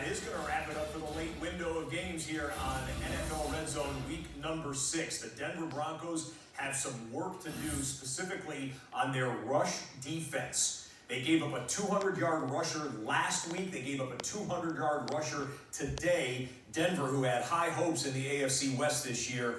is going to wrap it up for the late window of games here on NFL Red Zone week number 6. The Denver Broncos have some work to do, specifically on their rush defense. They gave up a 200-yard rusher last week. They gave up a 200-yard rusher today. Denver, who had high hopes in the AFC West this year,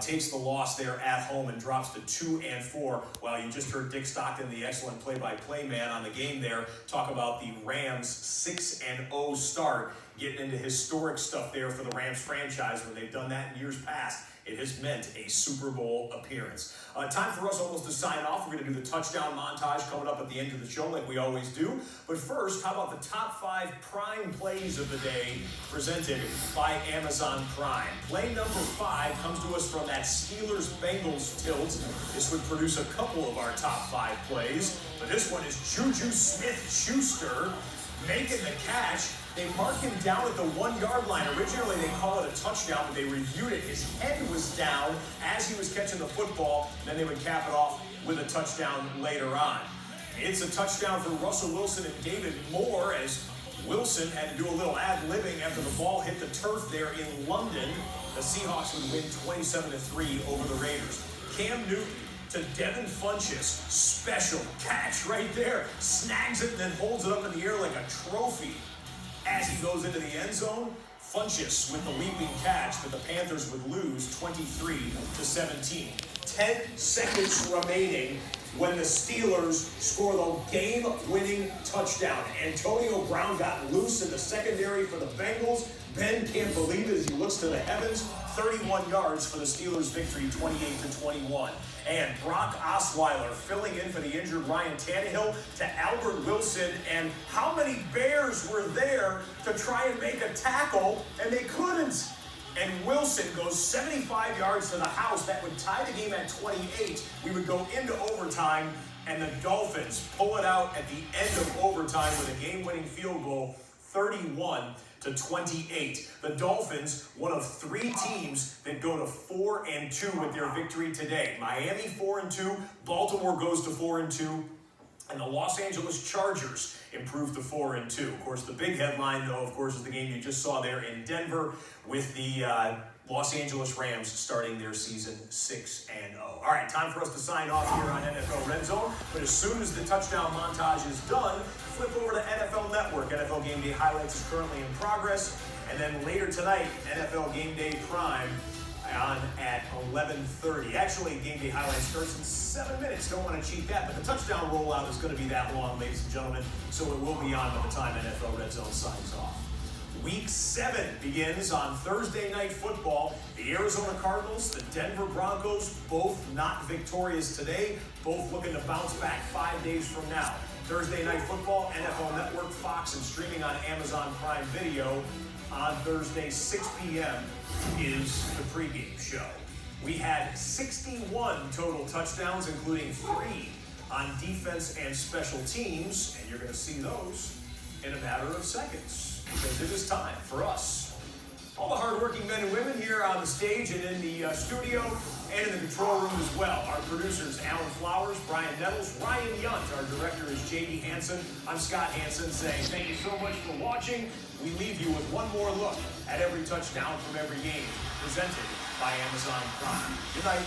takes the loss there at home and drops to 2-4. Well, you just heard Dick Stockton, the excellent play-by-play man on the game there, talk about the Rams' 6-0 start, getting into historic stuff there for the Rams franchise. When they've done that in years past, it has meant a Super Bowl appearance. Time for us almost to sign off. We're going to do the touchdown montage coming up at the end of the show like we always do. But first, how about the top 5 prime plays of the day presented by Amazon Prime? Play number 5 comes to us from that Steelers-Bengals tilt. This would produce a couple of our top 5 plays. But this one is Juju Smith-Schuster making the catch. They mark him down at the 1-yard line. Originally, they call it a touchdown, but they reviewed it. His head was down as he was catching the football. Then they would cap it off with a touchdown later on. It's a touchdown for Russell Wilson and David Moore, as Wilson had to do a little ad-libbing after the ball hit the turf there in London. The Seahawks would win 27-3 over the Raiders. Cam Newton to Devin Funchess. Special catch right there. Snags it and then holds it up in the air like a trophy. As he goes into the end zone, Funchess with the leaping catch, but the Panthers would lose 23-17. 10 seconds remaining when the Steelers score the game-winning touchdown. Antonio Brown got loose in the secondary for the Bengals. Ben can't believe it as he looks to the heavens. 31 yards for the Steelers' victory, 28-21. And Brock Osweiler filling in for the injured Ryan Tannehill to Albert Wilson. And how many Bears were there to try and make a tackle, and they couldn't? And Wilson goes 75 yards to the house. That would tie the game at 28. We would go into overtime, and the Dolphins pull it out at the end of overtime with a game-winning field goal, 31-28. The Dolphins, one of 3 teams that go to 4-2 with their victory today. Miami 4-2, Baltimore goes to 4-2, and the Los Angeles Chargers improved to 4-2. Of course, the big headline, though, of course, is the game you just saw there in Denver with the Los Angeles Rams starting their season 6-0. All right, time for us to sign off here on NFL Red Zone. But as soon as the touchdown montage is done, flip over to NFL Network. NFL Game Day Highlights is currently in progress. And then later tonight, NFL Game Day Prime on at 11:30. Actually, Game Day Highlights starts in 7 minutes. Don't want to cheat that, but the touchdown rollout is going to be that long, ladies and gentlemen, so it will be on by the time NFL Red Zone signs off. Week 7 begins on Thursday Night Football. The Arizona Cardinals, the Denver Broncos, both not victorious today, both looking to bounce back 5 days from now. Thursday Night Football, NFL Network, Fox, and streaming on Amazon Prime Video. On Thursday, 6 p.m. is the pregame show. We had 61 total touchdowns, including 3 on defense and special teams, and you're going to see those in a matter of seconds, because it is time for us. All the hardworking men and women here on the stage and in the studio and in the control room as well. Our producers, Alan Flowers, Brian Nettles, Ryan Yunt. Our director is J.D. Hansen. I'm Scott Hansen saying thank you so much for watching. We leave you with one more look at every touchdown from every game presented by Amazon Prime. Good night.